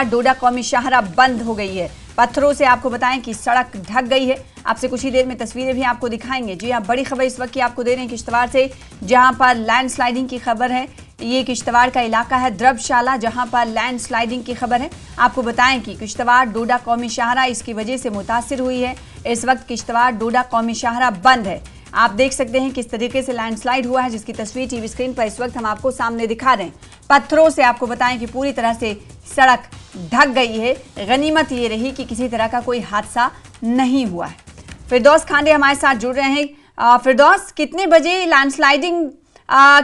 डोडा कौमी शाहरा बंद हो गई है। पत्थरों से आपको बताएं कि सड़क ढक गई है। आपसे कुछ ही देर में तस्वीरें भी आपको दिखाएंगे। जी हाँ, बड़ी खबर इस वक्त की आपको दे रहे हैं किश्तवाड़ से, जहां पर लैंडस्लाइडिंग की खबर है। ये किश्तवाड़ का इलाका है द्रबशाला, जहां पर लैंडस्लाइडिंग की खबर है। आपको बताएं कि किश्तवाड़ डोडा कौमी शाहरा इसकी वजह से मुतासिर हुई है। इस वक्त किश्तवाड़ डोडा कौमी शाहरा बंद है। आप देख सकते हैं किस तरीके से लैंडस्लाइड हुआ है, जिसकी तस्वीर टीवी स्क्रीन पर इस वक्त हम आपको सामने दिखा रहे हैं। पत्थरों से आपको बताएं कि पूरी तरह से सड़क ढक गई है। गनीमत ये रही कि किसी तरह का कोई हादसा नहीं हुआ है। फिरदौस खांडे हमारे साथ जुड़ रहे हैं। फिरदौस, कितने बजे लैंडस्लाइडिंग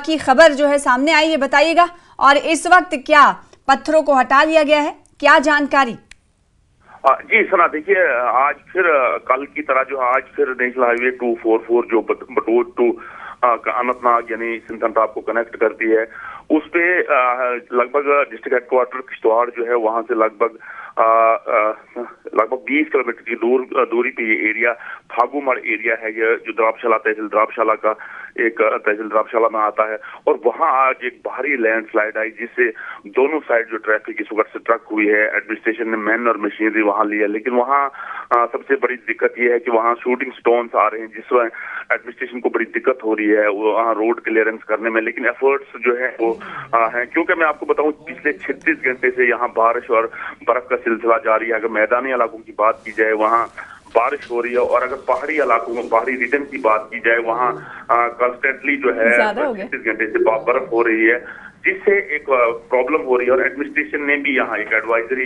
की खबर जो है सामने आई है बताइएगा, और इस वक्त क्या पत्थरों को हटा लिया गया है, क्या जानकारी? जी सना, देखिए आज फिर कल की तरह जो आज फिर नेशनल हाईवे 244 जो बटोत टू अनंतनाग यानी सिंथनटॉप को कनेक्ट करती है, उस पे लगभग डिस्ट्रिक्ट हेडक्वार्टर किश्तवाड़ जो है वहां से लगभग 20 किलोमीटर की दूरी पे ये एरिया फागुमड़ एरिया है, ये जो द्राबशाला तहसील द्राबशाला का एक तहसील द्राबशाला में आता है। और वहां आज एक भारी लैंडस्लाइड आई, जिससे दोनों साइड जो ट्रैफिक इस वक्त से ट्रक हुई है। एडमिनिस्ट्रेशन ने मैन और मशीनरी वहां ली है, लेकिन वहां सबसे बड़ी दिक्कत यह है कि वहां शूटिंग स्टोन्स आ रहे हैं, जिसमें एडमिनिस्ट्रेशन को बड़ी दिक्कत हो रही है वहां रोड क्लियरेंस करने में। लेकिन एफर्ट्स जो है वो हैं, क्योंकि मैं आपको बताऊं पिछले 36 घंटे से यहाँ बारिश और बर्फ का सिलसिला जारी है। अगर मैदानी इलाकों की बात की जाए वहाँ बारिश हो रही है, और अगर पहाड़ी इलाकों में पहाड़ी रीजन की बात की जाए वहाँ कंस्टेंटली जो है 36 घंटे से बर्फ हो रही है, जिससे एक प्रॉब्लम हो रही है। और एडमिनिस्ट्रेशन ने भी यहाँ एक एडवाइजरी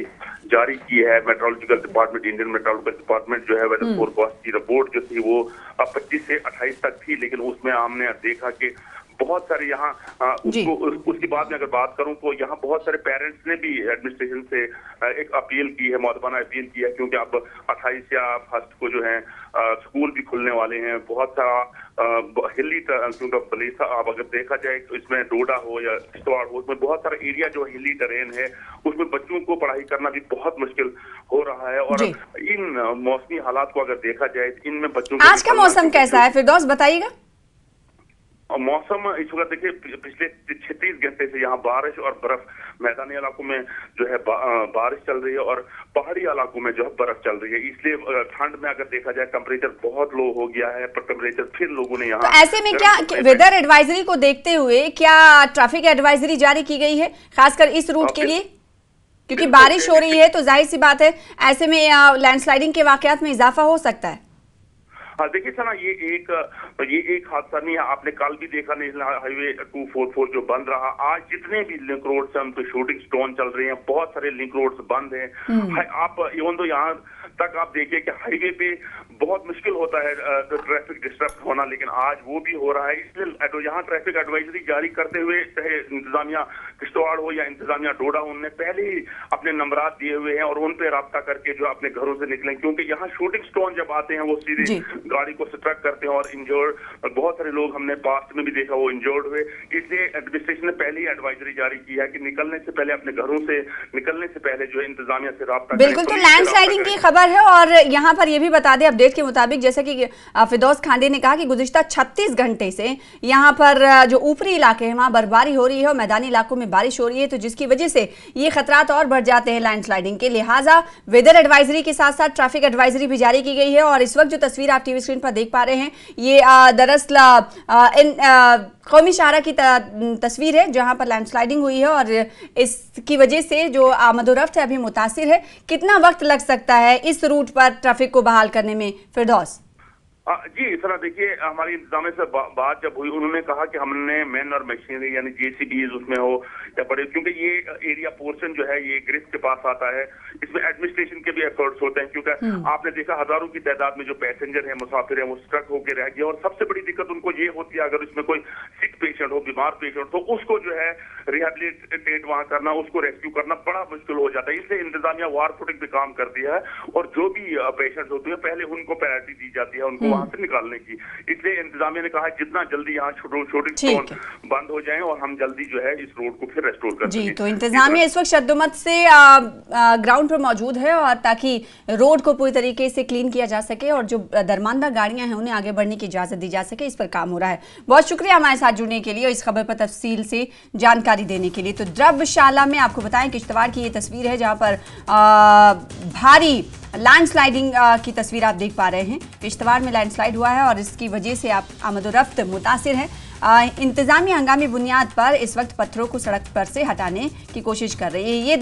जारी की है। Meteorological department, Indian meteorological department जो है वेदर फोरकास्ट की रिपोर्ट जो थी वो 25 से 28 तक थी, लेकिन उसमें हमने देखा कि बहुत सारे यहाँ उसकी बाद में अगर बात करूं तो यहाँ बहुत सारे पेरेंट्स ने भी एडमिनिस्ट्रेशन से एक अपील की है, मौदबाना अपील की है, क्योंकि अब 28 या 1 को जो है स्कूल भी खुलने वाले हैं। बहुत सारा हिली क्योंकि अब अगर देखा जाए तो इसमें डोडा हो या किश्तवाड़ हो, उसमें बहुत सारा एरिया जो हिली टेरेन है, उसमें बच्चों को पढ़ाई करना भी बहुत मुश्किल हो रहा है। और इन मौसमी हालात को अगर देखा जाए, इनमें बच्चों को आज का मौसम कैसा है फिरदौस, बताइएगा? मौसम इस वक्त देखिए पिछले 36 घंटे से यहाँ बारिश और बर्फ, मैदानी इलाकों में जो है बारिश चल रही है और पहाड़ी इलाकों में जो है बर्फ चल रही है। इसलिए ठंड में अगर देखा जाए टेम्परेचर बहुत लो हो गया है, पर टेम्परेचर फिर लोगों ने यहाँ तो ऐसे में क्या वेदर एडवाइजरी को देखते हुए क्या ट्रैफिक एडवाइजरी जारी की गई है, खासकर इस रूट के लिए? क्योंकि बारिश हो रही है तो जाहिर सी बात है ऐसे में लैंडस्लाइडिंग के वाकयात में इजाफा हो सकता है। हाँ देखिए सना, ये एक हादसा नहीं है। आपने कल भी देखा नेशनल हाईवे 244 जो बंद रहा। आज जितने भी लिंक रोड्स हैं उन पे शूटिंग स्टोन चल रहे हैं, बहुत सारे लिंक रोड्स बंद हैं। आप इवन तो यहाँ तक आप देखिए कि हाईवे पे बहुत मुश्किल होता है ट्रैफिक डिस्टर्ब होना, लेकिन आज वो भी हो रहा है। इसलिए यहाँ ट्रैफिक एडवाइजरी जारी करते हुए चाहे इंतजामिया किश्तवाड़ हो या इंतजामिया डोडा, उनने पहले ही अपने नंबरात दिए हुए हैं और उन पे राब्ता करके जो अपने घरों से निकलें, क्योंकि यहाँ शूटिंग स्टोन जब आते हैं वो सीधे गाड़ी को स्ट्रक करते हैं और इंजर्ड बहुत सारे लोग हमने पास्ट में भी देखा वो इंजर्ड हुए। इसलिए एडमिनिस्ट्रेशन ने पहले ही एडवाइजरी जारी की है कि निकलने से पहले अपने घरों से निकलने से पहले जो है इंतजामिया से राब्ता करें। बिल्कुल, तो लैंडस्लाइडिंग की खबर है। और यहाँ पर ये भी बता दें अपडेट के मुताबिक, जैसे कि फिरदौस खांडे ने कहा कि गुज़िश्ता 36 घंटे से यहाँ पर जो ऊपरी इलाके हैं वहाँ बर्फबारी हो रही है और मैदानी इलाकों में बारिश हो रही है, तो जिसकी वजह से ये खतरात और बढ़ जाते हैं लैंडस्लाइडिंग के। लिहाजा वेदर एडवाइजरी के साथ साथ ट्रैफिक एडवाइजरी भी जारी की गई है। और इस वक्त जो तस्वीर आप टीवी स्क्रीन पर देख पा रहे हैं, ये दरअसल कौमी शाहरा की तस्वीर है जहां पर लैंडस्लाइडिंग हुई है, और इसकी वजह से जो आमदोरफ्त है अभी मुतासिर है। कितना वक्त लग सकता है इस रूट पर ट्रैफिक को बहाल करने में फिरदौस? जी सर, देखिए हमारी इंतजामिया से बात जब हुई, उन्होंने कहा कि हमने मैन और मशीनरी यानी जेसीबीज उसमें हो या बड़े, क्योंकि ये एरिया पोर्शन जो है ये ग्रिफ के पास आता है, इसमें एडमिनिस्ट्रेशन के भी एफर्ट्स होते हैं। क्योंकि आपने देखा हजारों की तादाद में जो पैसेंजर हैं, मुसाफिर हैं, वो स्ट्रक होकर रह गए। और सबसे बड़ी दिक्कत उनको ये होती है अगर इसमें कोई सिक पेशेंट हो, बीमार पेशेंट, तो उसको जो है रिहेबिलिटेट वहां करना, उसको रेस्क्यू करना बड़ा मुश्किल हो जाता है। इसलिए इंतजामिया वार फुटिंग पे काम करती है और जो भी पेशेंट होते हैं पहले उनको प्रायोरिटी दी जाती है, उनको वहां से निकालने की। इसलिए इंतजामिया ने कहा जितना जल्दी यहाँ छोटी स्टोन बंद हो जाएं और हम जल्दी जो है इस रोड को फिर रेस्टोर कर सकें। जी, तो इंतजामिया इस वक्त शद्दुमत से ग्राउंड पर मौजूद है और ताकि रोड को पूरी तरीके से क्लीन किया जा सके और जो दरमानदा गाड़ियां हैं उन्हें आगे बढ़ने की इजाजत दी जा सके, इस पर काम हो रहा है। बहुत शुक्रिया हमारे साथ जुड़ने के लिए और इस खबर पर तफसील से जानकारी देने के लिए। तो द्रबशाला में आपको बताएं किश्तवाड़ की ये तस्वीर है जहां पर भारी लैंडस्लाइडिंग की तस्वीर आप देख पा रहे हैं। किश्तवाड़ में लैंडस्लाइड हुआ है और इसकी वजह से आप आमदोरफ्त मुतासिर है। इंतजामी हंगामी बुनियाद पर इस वक्त पत्थरों को सड़क पर से हटाने की कोशिश कर रही है। ये